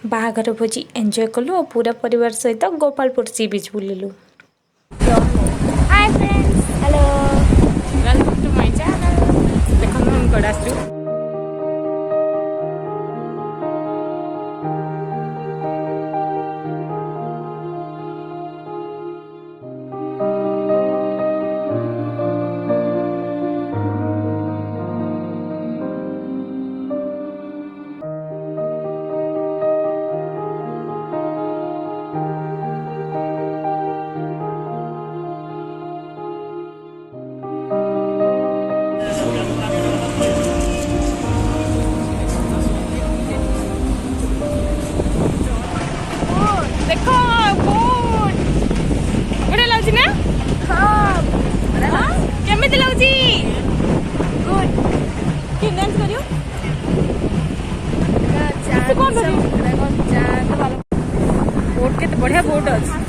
बाहाघर भोजी enjoy कलु और पूरा परिवार सहित गोपालपुर सी बीच बुलिलु। Hi friends, hello, welcome to my channel. देखो हम गडासु बोट के बढ़िया बोट अच्छे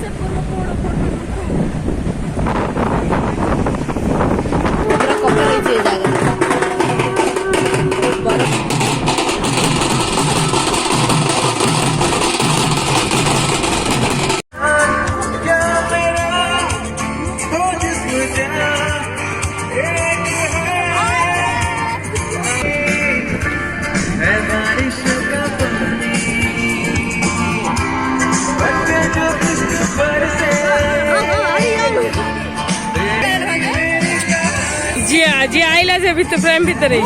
जी आइला से भी तो प्रेम भीतर ही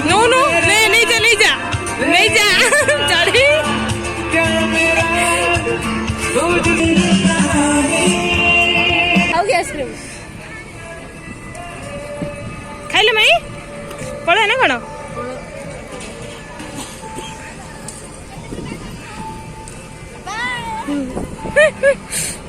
नो नो नहीं जा नहीं जा नहीं जा चढ़ी आइसक्रीम खाइले मई पड़े ना कौन Bye.